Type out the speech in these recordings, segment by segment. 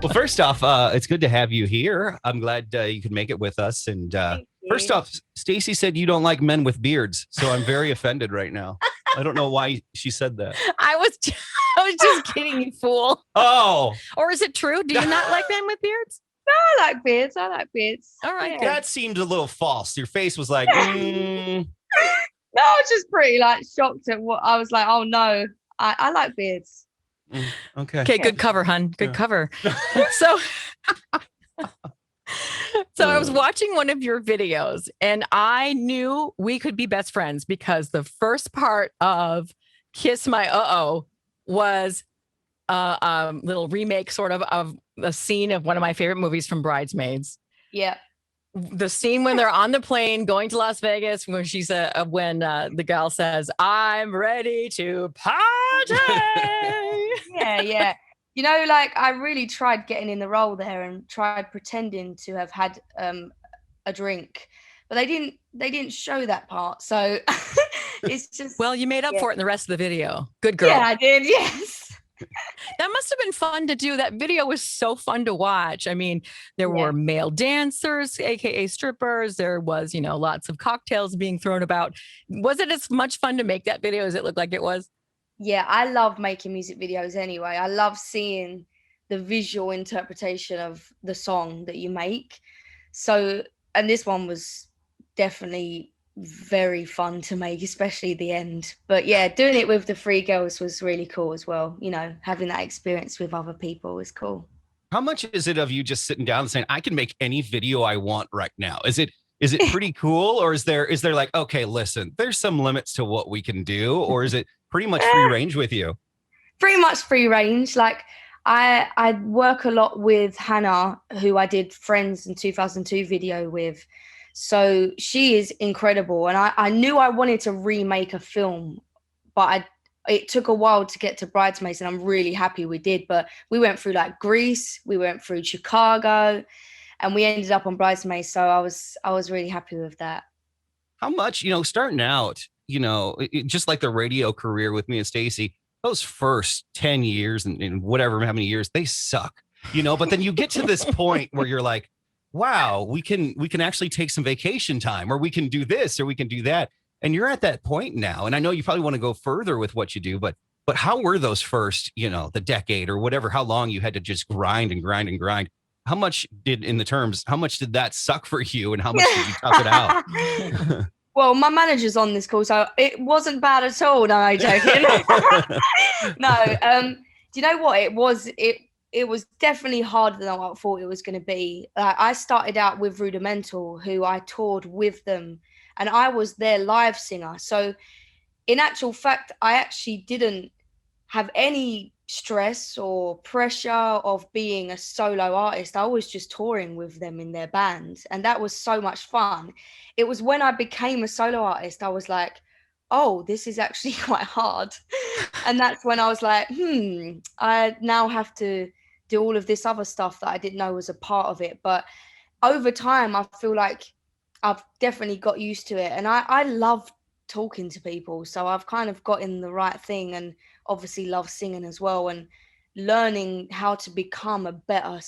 Well, first off, it's good to have you here. I'm glad you could make it with us. And Thank first you. off, Stacy said you don't like men with beards, so I'm very offended right now. I don't know why she said that. I was just kidding, you fool. Oh, Or is it true? Do you not like men with beards? I like beards. All right, Yeah. that seemed a little false. Your face was like, No, I was just pretty like shocked at what I was like. Oh no, I like beards. Okay. Okay, good cover, hun. Good cover. So I was watching one of your videos and I knew we could be best friends because the first part of Kiss My Uh-Oh was a little remake sort of a scene of one of my favorite movies from Bridesmaids. Yeah. The scene when they're on the plane going to Las Vegas, when when the gal says, "I'm ready to party." Yeah. You know, like I really tried getting in the role there and tried pretending to have had a drink, but they didn't show that part. So it's just. Well, you made up for it in the rest of the video. Good girl. Yeah, I did. Yes. That must have been fun to do. That video was so fun to watch. I mean, there were male dancers, aka strippers. There was, lots of cocktails being thrown about. Was it as much fun to make that video as it looked like it was? Yeah, I love making music videos anyway. I love seeing the visual interpretation of the song that you make. So, and this one was definitely very fun to make, especially the end. But yeah, doing it with the three girls was really cool as well. Having that experience with other people was cool. How much is it of you just sitting down and saying, I can make any video I want right now? Is it pretty cool? Or is there like, okay, listen, there's some limits to what we can do? Or is it pretty much free range with you? Pretty much free range. Like I work a lot with Hannah, who I did Friends in 2002 video with. So she is incredible. And I knew I wanted to remake a film, but it took a while to get to Bridesmaids, and I'm really happy we did. But we went through like Greece, we went through Chicago, and we ended up on Bridesmaids. So I was really happy with that. How much, starting out, just like the radio career with me and Stacy, those first 10 years and whatever, how many years, they suck, but then you get to this point where you're like, wow, we can actually take some vacation time, or we can do this, or we can do that. And you're at that point now. And I know you probably want to go further with what you do, but how were those first, the decade or whatever, how long you had to just grind and grind and grind? How much did that suck for you, and how much did you tough it out? Well, my manager's on this call, so it wasn't bad at all. No, I'm joking. No, do you know what? It was definitely harder than I thought it was going to be. I started out with Rudimental, who I toured with them, and I was their live singer. So in actual fact, I actually didn't have any stress or pressure of being a solo artist. I was just touring with them in their band, and that was so much fun. It was when I became a solo artist, I was like, oh, this is actually quite hard. And that's when I was like, I now have to do all of this other stuff that I didn't know was a part of it. But over time, I feel like I've definitely got used to it. And I love talking to people. So I've kind of got in the right thing, and obviously love singing as well, and learning how to become a better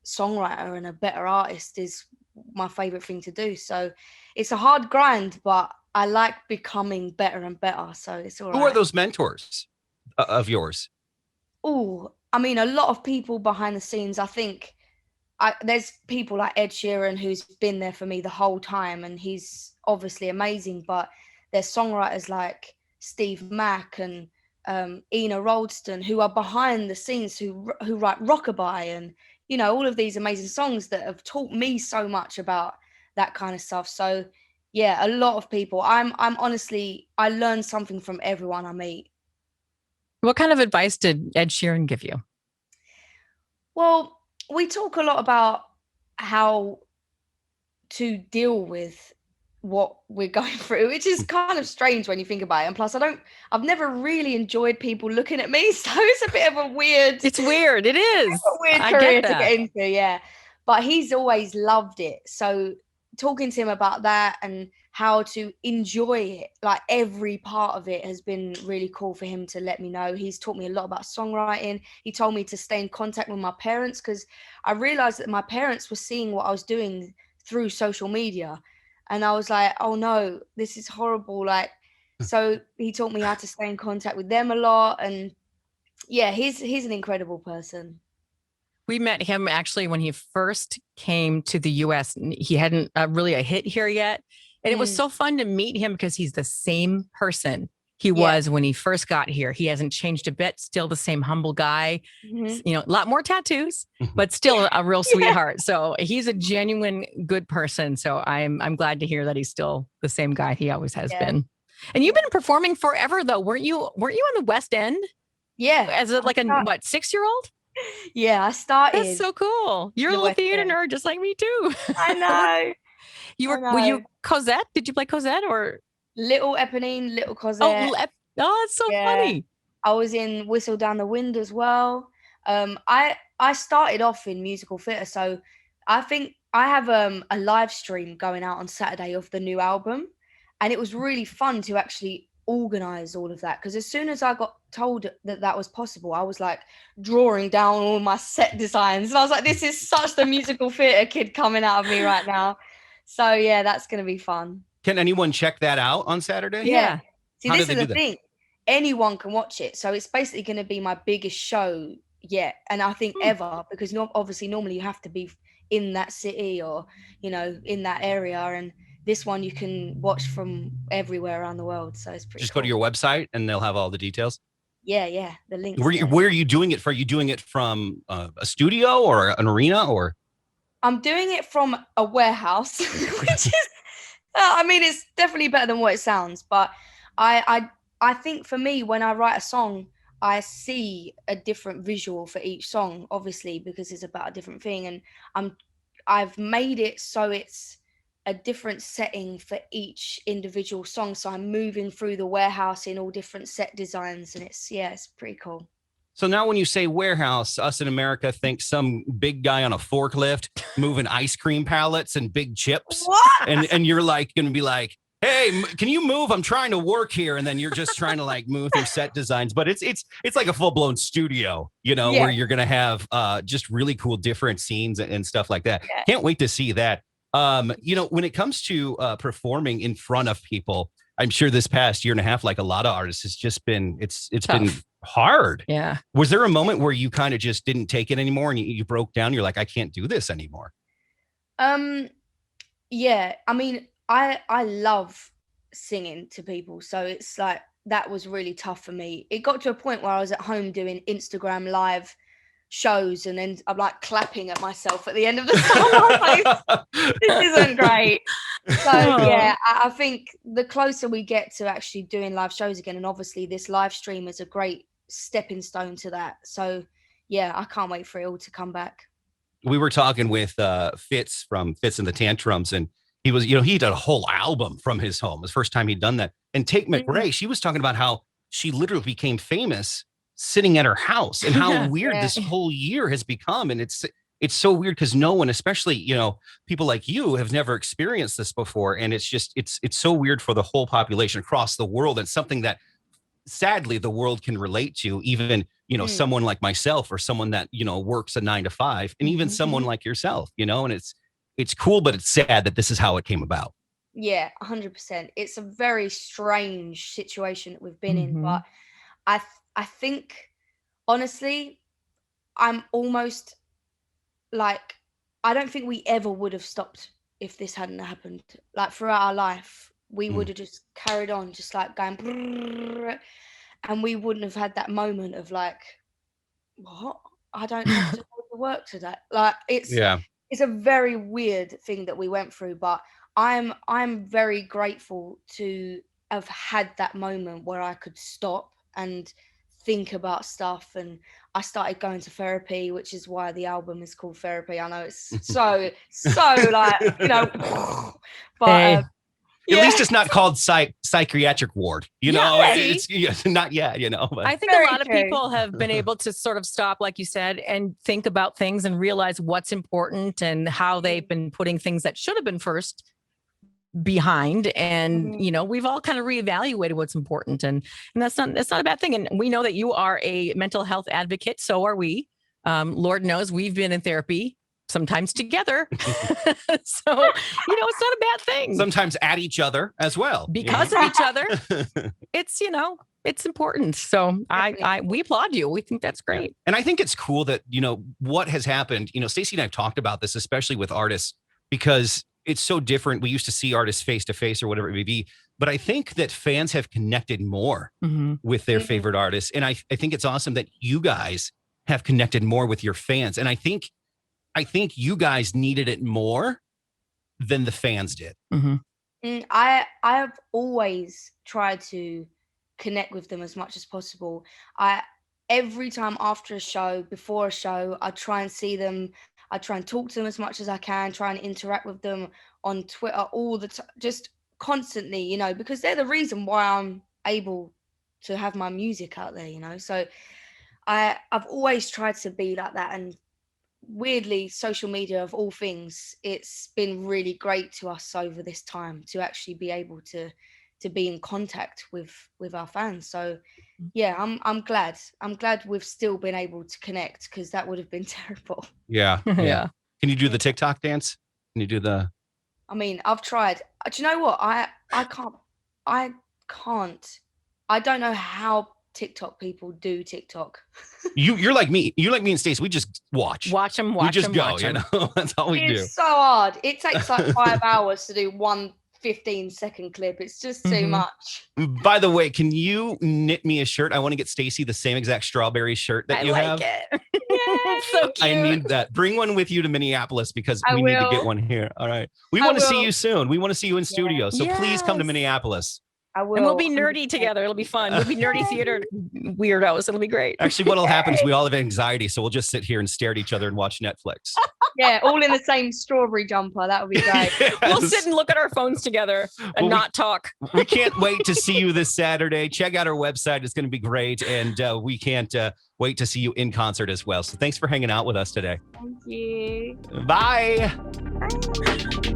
songwriter and a better artist is my favorite thing to do. So it's a hard grind, but I like becoming better and better. So it's all right. Who are those mentors of yours? Oh, I mean, a lot of people behind the scenes. I think there's people like Ed Sheeran, who's been there for me the whole time, and he's obviously amazing. But there's songwriters like Steve Mack and Ina Rolston, who are behind the scenes, who write Rockabye and all of these amazing songs that have taught me so much about that kind of stuff. So yeah, a lot of people. I'm honestly, I learn something from everyone I meet. What kind of advice did Ed Sheeran give you? Well, we talk a lot about how to deal with what we're going through, which is kind of strange when you think about it. And plus, I've never really enjoyed people looking at me, so it's a bit of a weird. It's weird. It is a weird career to get into, yeah. But he's always loved it. So talking to him about that and how to enjoy it, like every part of it has been really cool for him to let me know. He's taught me a lot about songwriting. He told me to stay in contact with my parents, because I realized that my parents were seeing what I was doing through social media, and I was like, oh no, this is horrible. Like, so he taught me how to stay in contact with them a lot. And yeah, he's an incredible person. We met him actually when he first came to the US. He hadn't really a hit here yet. And it was so fun to meet him because he's the same person he was when he first got here. He hasn't changed a bit, still the same humble guy, you know, a lot more tattoos, but still a real sweetheart. So he's a genuine good person. So I'm glad to hear that he's still the same guy he always has been. And you've been performing forever though. Weren't you on the West End? Yeah. As a 6-year-old? Yeah, I started. That's so cool. You're a little theater nerd just like me too. I know. Were you Cosette? Did you play Cosette or Little Eponine, Little Cosette? Oh, it's so funny. I was in Whistle Down the Wind as well. I started off in musical theatre, so I think I have a live stream going out on Saturday of the new album, and it was really fun to actually organize all of that, because as soon as I got told that was possible, I was like drawing down all my set designs, and I was like, this is such the musical theatre kid coming out of me right now. So yeah, that's going to be fun. Can anyone check that out on Saturday? Yeah. See, How this do they is do the thing. Anyone can watch it. So it's basically going to be my biggest show yet. And I think ever, because obviously normally you have to be in that city or, you know, in that area. And this one you can watch from everywhere around the world. So it's pretty Just cool. go to your website and they'll have all the details. Yeah. The link. Where are you doing it from? Are you doing it from a studio or an arena or? I'm doing it from a warehouse, which is, I mean, it's definitely better than what it sounds. But I think for me, when I write a song, I see a different visual for each song, obviously, because it's about a different thing. And I've made it so it's a different setting for each individual song. So I'm moving through the warehouse in all different set designs, and it's pretty cool. So now when you say warehouse, us in America think some big guy on a forklift moving ice cream pallets and big chips. What? And you're like going to be like, hey, can you move? I'm trying to work here. And then you're just trying to like move through set designs. But it's like a full blown studio, you know, where you're going to have just really cool different scenes and stuff like that. Yeah. Can't wait to see that. You know, when it comes to performing in front of people, I'm sure this past year and a half, like a lot of artists, it's just been, it's tough. Been hard. Yeah. Was there a moment where you kind of just didn't take it anymore and you broke down? You're like, I can't do this anymore. Yeah. I mean, I love singing to people. So it's like, that was really tough for me. It got to a point where I was at home doing Instagram live shows, and then I'm like clapping at myself at the end of the song. I was like, this isn't great. So yeah, I think the closer we get to actually doing live shows again, and obviously this live stream is a great stepping stone to that. So yeah, I can't wait for it all to come back. We were talking with Fitz from Fitz and the Tantrums, and he was, you know, he did a whole album from his home. It was the first time he'd done that. And Tate McRae, she was talking about how she literally became famous sitting at her house, and how weird this whole year has become. And it's so weird because no one, especially, you know, people like you, have never experienced this before. And it's just, it's so weird for the whole population across the world. And something that sadly the world can relate to, even, you know, someone like myself, or someone that, you know, works a 9 to 5, and even someone like yourself, you know. And it's cool, but it's sad that this is how it came about. Yeah, 100%. It's a very strange situation that we've been in, but I think, honestly, I'm almost like, I don't think we ever would have stopped if this hadn't happened. Like, throughout our life, we would have just carried on, just like going, and we wouldn't have had that moment of like, what? I don't have to go to work today. Like, it's a very weird thing that we went through, but I'm very grateful to have had that moment where I could stop and think about stuff. And I started going to therapy, which is why the album is called Therapy. I know it's so like, you know, but At least it's not called psychiatric ward. You know, Yeah, it's not yet. You know, but. I think Very a lot of true. people have been able to sort of stop, like you said, and think about things and realize what's important and how they've been putting things that should have been first behind. And we've all kind of reevaluated what's important, and that's not a bad thing. And we know that you are a mental health advocate. So are we. Lord knows we've been in therapy, sometimes together. So, it's not a bad thing. Sometimes at each other as well. Because of each other. It's important. So we applaud you. We think that's great. And I think it's cool that, what has happened, Staci and I have talked about this, especially with artists, because it's so different. We used to see artists face to face or whatever it may be, but I think that fans have connected more with their favorite artists. And I think it's awesome that you guys have connected more with your fans. And I think you guys needed it more than the fans did. I have always tried to connect with them as much as possible. Every time after a show, before a show, I try and see them. I try and talk to them as much as I can, try and interact with them on Twitter all the time, just constantly, because they're the reason why I'm able to have my music out there, So I've always tried to be like that. And weirdly, social media of all things, it's been really great to us over this time to actually be able to be in contact with our fans. So yeah, I'm glad we've still been able to connect, because that would have been terrible. Yeah. Can you do the TikTok dance? Can you do the? I mean, I've tried. Do you know what? I can't. I don't know how TikTok people do TikTok. You're like me. You're like me and Stace. We just watch. Watch them. We just go. That's all we do. It's so hard. It takes like 5 hours to do one 15-second clip. It's just too much. By the way, can you knit me a shirt? I want to get Staci the same exact strawberry shirt that you have. It. It's so cute. I need that. Bring one with you to Minneapolis, because we need to get one here. All right. We I want to see will. you soon. We want to see you in studio. So please come to Minneapolis. I will. And we'll be nerdy together. It'll be fun. We'll be nerdy theater weirdos. It'll be great. Actually, what'll happen is we all have anxiety, so we'll just sit here and stare at each other and watch Netflix. Yeah, all in the same strawberry jumper. That would be great. We'll sit and look at our phones together and not talk. We can't wait to see you this Saturday. Check out our website. It's going to be great. And we can't wait to see you in concert as well. So thanks for hanging out with us today. Thank you. Bye. Bye.